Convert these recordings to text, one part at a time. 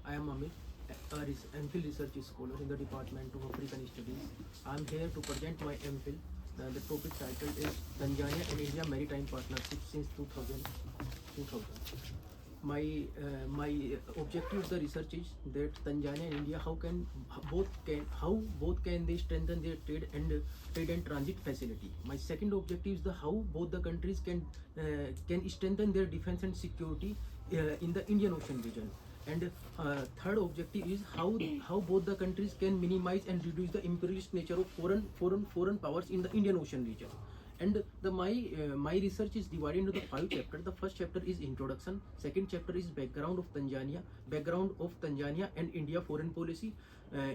I am Amit, a M.Phil research scholar in the Department of African Studies. I am here to present my M.Phil. The topic title is Tanzania and India Maritime Partnership since 2000. My objective of the research is that Tanzania and India how both can they strengthen their trade and transit facility. My second objective is the how both the countries can strengthen their defense and security in the Indian Ocean region. And third objective is how both the countries can minimize and reduce the imperialist nature of foreign powers in the Indian Ocean region. And my research is divided into the 5 chapters. The first chapter is introduction, second chapter is background of Tanzania and India foreign policy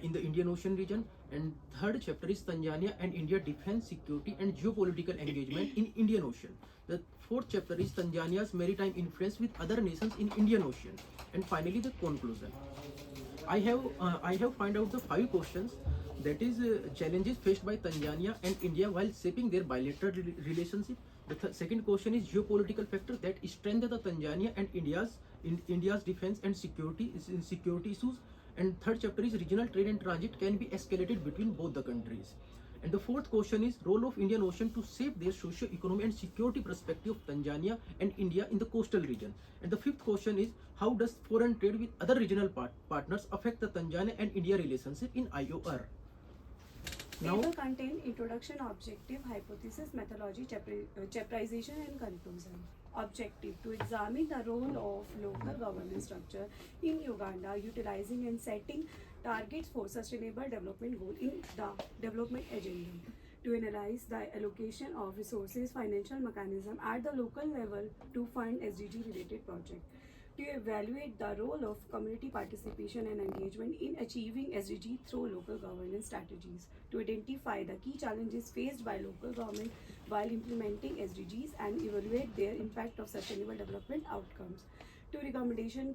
in the Indian Ocean region, and third chapter is Tanzania and India defense, security and geopolitical engagement in Indian Ocean. The fourth chapter is Tanzania's maritime influence with other nations in Indian Ocean, and finally the conclusion. I have find out the 5 questions, that is challenges faced by Tanzania and India while shaping their bilateral relationship. The second question is geopolitical factor that strengthen the Tanzania and India's defense and security issues. And third chapter is regional trade and transit can be escalated between both the countries. And the fourth question is role of Indian Ocean to shape their socio-economic and security perspective of Tanzania and India in the coastal region. And the fifth question is how does foreign trade with other regional partners affect the Tanzania and India relationship in IOR. Paper contain introduction, objective, hypothesis, methodology, chapterization and conclusion. Objective: to examine the role of local governance structure in Uganda, utilizing and setting targets for sustainable development goal in the development agenda. To analyze the allocation of resources, financial mechanism at the local level to fund SDG related projects. To evaluate the role of community participation and engagement in achieving SDG through local governance strategies. To identify the key challenges faced by local government while implementing SDGs and evaluate their impact of sustainable development outcomes. To recommendation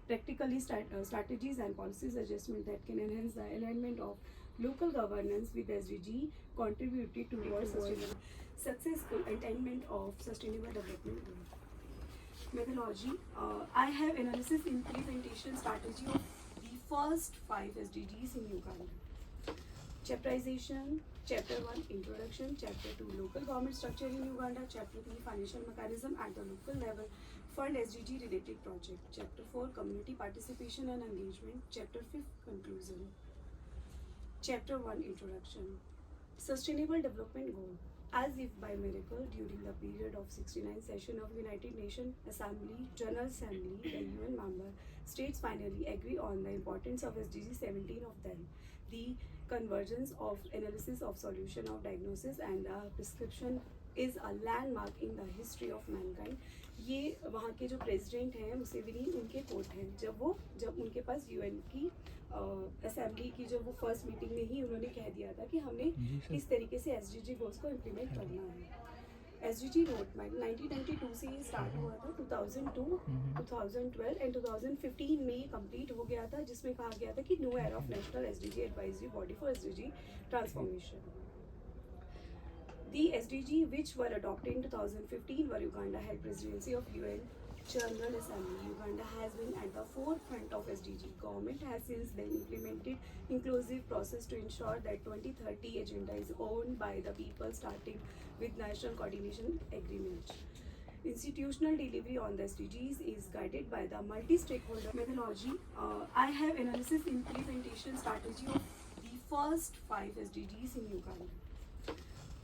practically strategies and policies adjustment that can enhance the alignment of local governance with SDG contributed towards successful attainment of sustainable development goals. Methodology: I have analysis implementation strategy of the first 5 SDGs in Uganda. Chapterization: Chapter 1 Introduction, Chapter 2 Local Government Structure in Uganda, Chapter 3 Financial Mechanism at the local level, Fund SDG related project, Chapter 4 Community Participation and Engagement, Chapter 5 Conclusion. Chapter 1 Introduction. Sustainable Development Goal. As if by miracle, during the period of 69th session of United Nations General Assembly, the UN member states finally agree on the importance of SDG 17 of them. The convergence of analysis of solution of diagnosis and prescription is a landmark in the history of mankind. ये वहाँ के जो president हैं मुसेविनी उनके coat हैं जब उनके पास UN की असेंबली की जब वो फर्स्ट मीटिंग में ही उन्होंने कह दिया था कि हमने किस तरीके से एसडीजी गोल्स को इम्प्लीमेंट करना है। एसडीजी रोड मैप 1992 से ये स्टार्ट हुआ था, 2002, 2012 एंड 2015 में ये कंप्लीट हो गया था, जिसमें कहा गया था कि new era of national SDG advisory body for SDG transformation. The SDG which were adopted in 2015 were Uganda held presidency of UN General Assembly. Uganda has been at the forefront of SDG. Government has since then implemented inclusive process to ensure that 2030 agenda is owned by the people, starting with National Coordination Agreement. Institutional delivery on the SDGs is guided by the multi-stakeholder methodology. I have analysis implementation strategy of the first 5 SDGs in Uganda.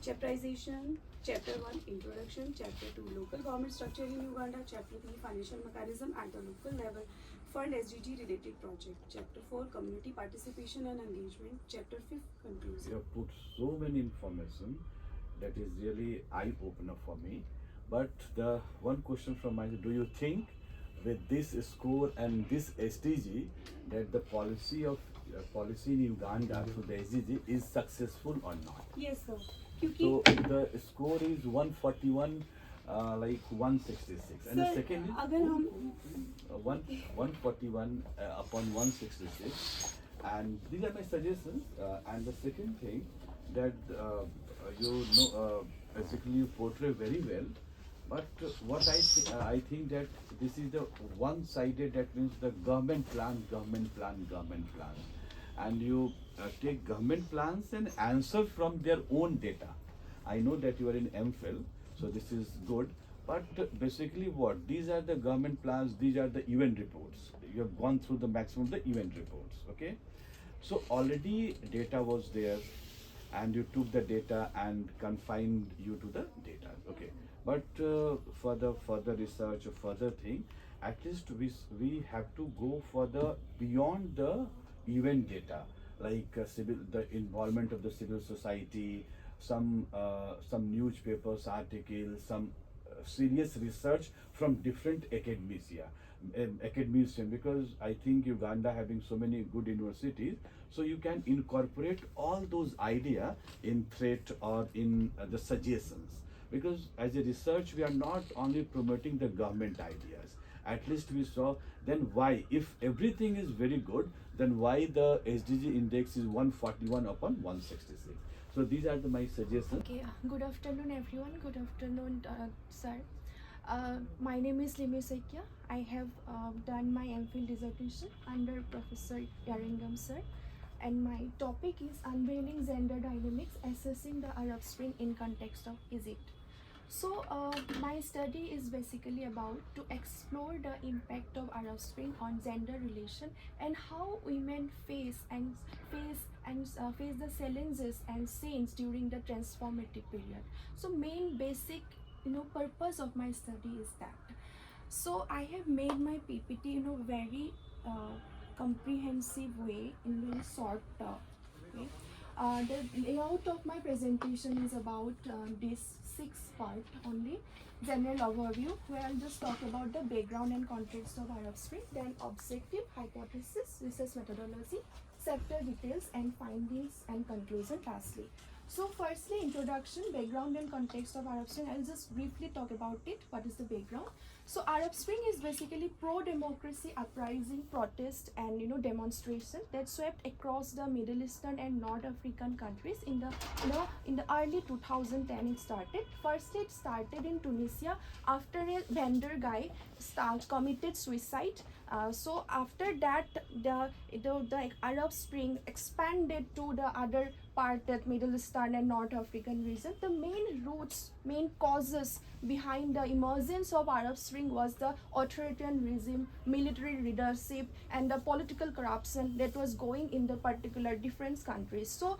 Chapterization: Chapter 1 Introduction, Chapter 2 Local Government Structure in Uganda, Chapter 3 Financial Mechanism at the local level, Fund SDG related project, Chapter 4 Community Participation and Engagement, Chapter 5 Conclusion. You have put so many information that is really eye-opener for me. But the one question from my side, do you think with this score and this SDG that the policy in Uganda through the SDG is successful or not? Yes, sir. So the score is 141 like 166 and the second is अगर हम 141 upon 166, and these are my suggestions. And the second thing that you know basically you portray very well, But what I think that this is the one-sided. That means the government plan, government plan, government plan, and you take government plans and answer from their own data. I know that you are in M.Phil, so this is good. But basically, what these are the government plans. These are the event reports. You have gone through the maximum of the event reports. Okay, so already data was there, and you took the data and confined you to the data. Okay, but for the further research or further thing, at least we have to go for the beyond the event data, like civil, the involvement of the civil society, some newspapers articles, some serious research from different academician, because I think Uganda having so many good universities, so you can incorporate all those idea in threat or in the suggestions, because as a research we are not only promoting the government ideas. At least we saw, then why, if everything is very good, then why the SDG index is 141 upon 166. So these are my suggestions. Okay, good afternoon everyone. Good afternoon, sir. My name is Limi Saikia. I have done my M.Phil dissertation under Professor Yaringam sir, and my topic is Unveiling Gender Dynamics, Assessing the Arab Spring in Context of Egypt. So my study is basically about to explore the impact of Arab Spring on gender relation and how women face the challenges and scenes during the transformative period. So main basic purpose of my study is that. So I have made my PPT very comprehensive way, in very short way. The layout of my presentation is about this 6 part only. General overview, where I'll just talk about the background and context of Arab Spring, then objective, hypothesis, research methodology, chapter details, and findings and conclusion lastly. So firstly, introduction, background and context of Arab Spring. I'll just briefly talk about it. What is the background? So Arab Spring is basically pro-democracy uprising, protest, and demonstration that swept across the Middle Eastern and North African countries in the early 2010. It started. First, it started in Tunisia after a vendor guy committed suicide. So after that, the Arab Spring expanded to the other part, that Middle Eastern and North African region. The main causes behind the emergence of Arab Spring was the authoritarian regime, military leadership, and the political corruption that was going in the particular different countries. So,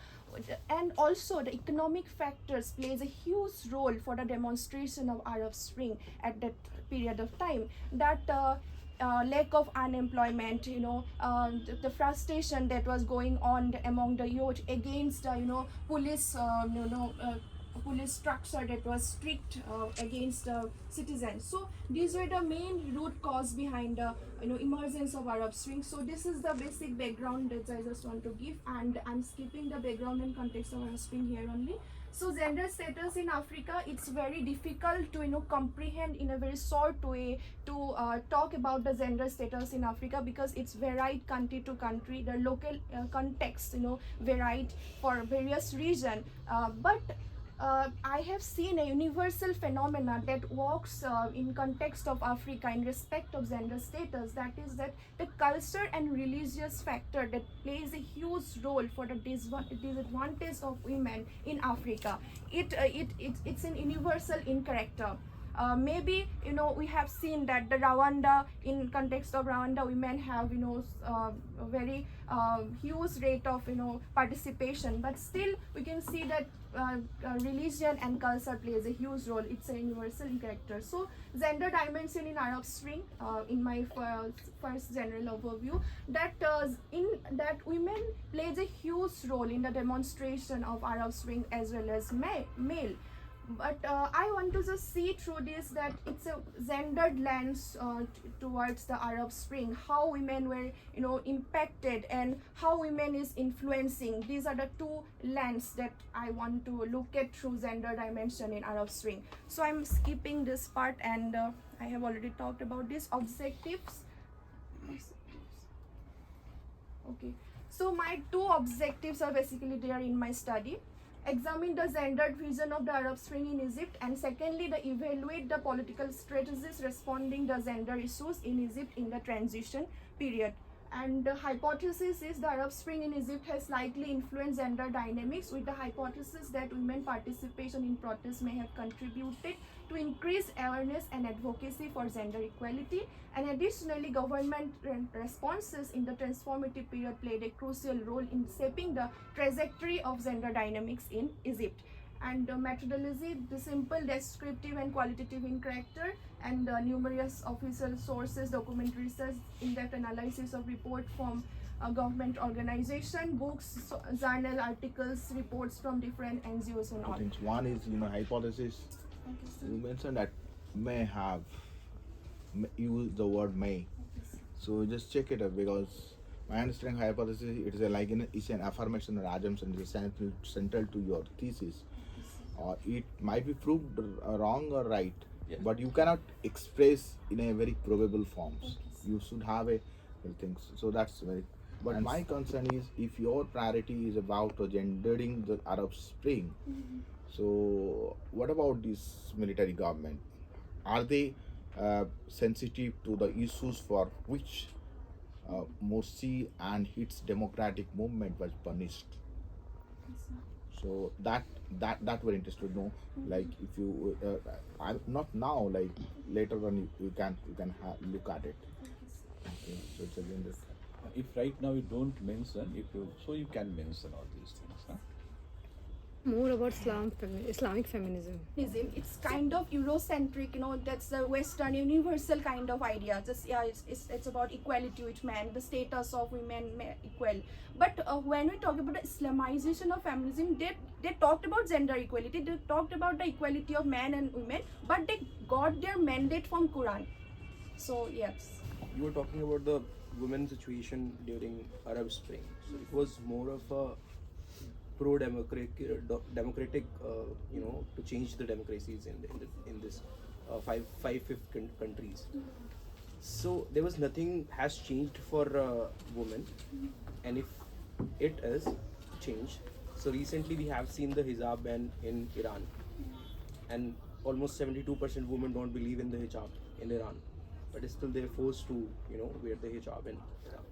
and also the economic factors plays a huge role for the demonstration of Arab Spring at that period of time. That lack of unemployment, the frustration that was going on among the youth against police, police structure that was strict against citizens. So these were the main root cause behind the emergence of Arab Spring. So this is the basic background that I just want to give, and I'm skipping the background and context of Arab Spring here only. So gender status in Africa, it's very difficult to comprehend in a very short way to talk about the gender status in Africa, because it's varied country to country. The local context varied for various region, but I have seen a universal phenomena that works in context of Africa in respect of gender status. That is that the culture and religious factor that plays a huge role for the disadvantage of women in Africa. It's an universal in character. Maybe we have seen that the Rwanda, in context of Rwanda, women have a very huge rate of participation, but still we can see that religion and culture plays a huge role. It's a universal in character. So gender dimension in Arab Spring, in my first general overview, that women plays a huge role in the demonstration of Arab Spring as well as male. But I want to just see through this that it's a gendered lens towards the Arab Spring, how women were impacted and how women is influencing. These are the two lens that I want to look at through gender dimension in Arab Spring. So I'm skipping this part, and I have already talked about these objectives. Okay, so my two objectives are basically there in my study. examine the gendered vision of the Arab Spring in Egypt, and secondly, the evaluate the political strategies responding the gender issues in Egypt in the transition period. And the hypothesis is the Arab Spring in Egypt has likely influenced gender dynamics, with the hypothesis that women participation in protests may have contributed to increase awareness and advocacy for gender equality. And additionally, government responses in the transformative period played a crucial role in shaping the trajectory of gender dynamics in Egypt. And methodology, the simple, descriptive and qualitative in character, and numerous official sources, document research, in-depth analysis of report from government organization, books, journal articles, reports from different NGOs and all. Things. One is, hypothesis. You mentioned that may have used the word may. So just check it out, because my understanding hypothesis, it is it's an affirmation or assumption. It is central to your thesis. Or it might be proved wrong or right, Yes. but you cannot express in a very probable forms. You should have a things. So that's very. But my concern is, if your priority is about gendering the Arab Spring, so what about this military government? Are they sensitive to the issues for which Morsi and its democratic movement was punished? So that we're interested to know. Like, if you I'm not now, like later on you can look at it. Okay, so it's a gender. If right now you don't mention, you can mention all these things. Huh? More about Islamic feminism. It's kind of Eurocentric, that's the Western universal kind of idea. Just it's about equality with men, the status of women equal. But when we talk about the Islamization of feminism, they talked about gender equality, they talked about the equality of men and women, but they got their mandate from Quran. So yes. You were talking about the women's situation during Arab Spring. So it was more of a pro-democratic, to change the democracies in this five-fifth countries. So there was nothing has changed for women, and if it is changed, so recently we have seen the hijab ban in Iran, and almost 72% women don't believe in the hijab in Iran, but still they're forced to wear the hijab in Iran.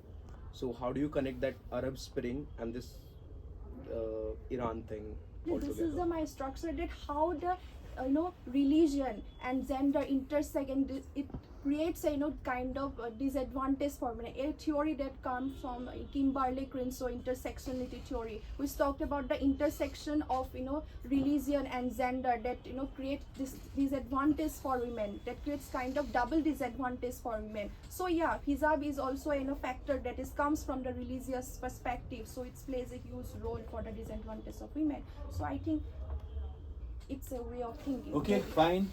So how do you connect that Arab Spring and this Iran thing altogether? This is my structure, that how the religion and gender intersect, and it creates a kind of disadvantage for men. A theory that comes from Kimberly Crenshaw intersectionality theory, which talked about the intersection of religion and gender that creates this disadvantage for women, that creates kind of double disadvantage for women. So yeah, hijab is also a factor that comes from the religious perspective, so it plays a huge role for the disadvantage of women. So I think it's a way of thinking. Okay, fine.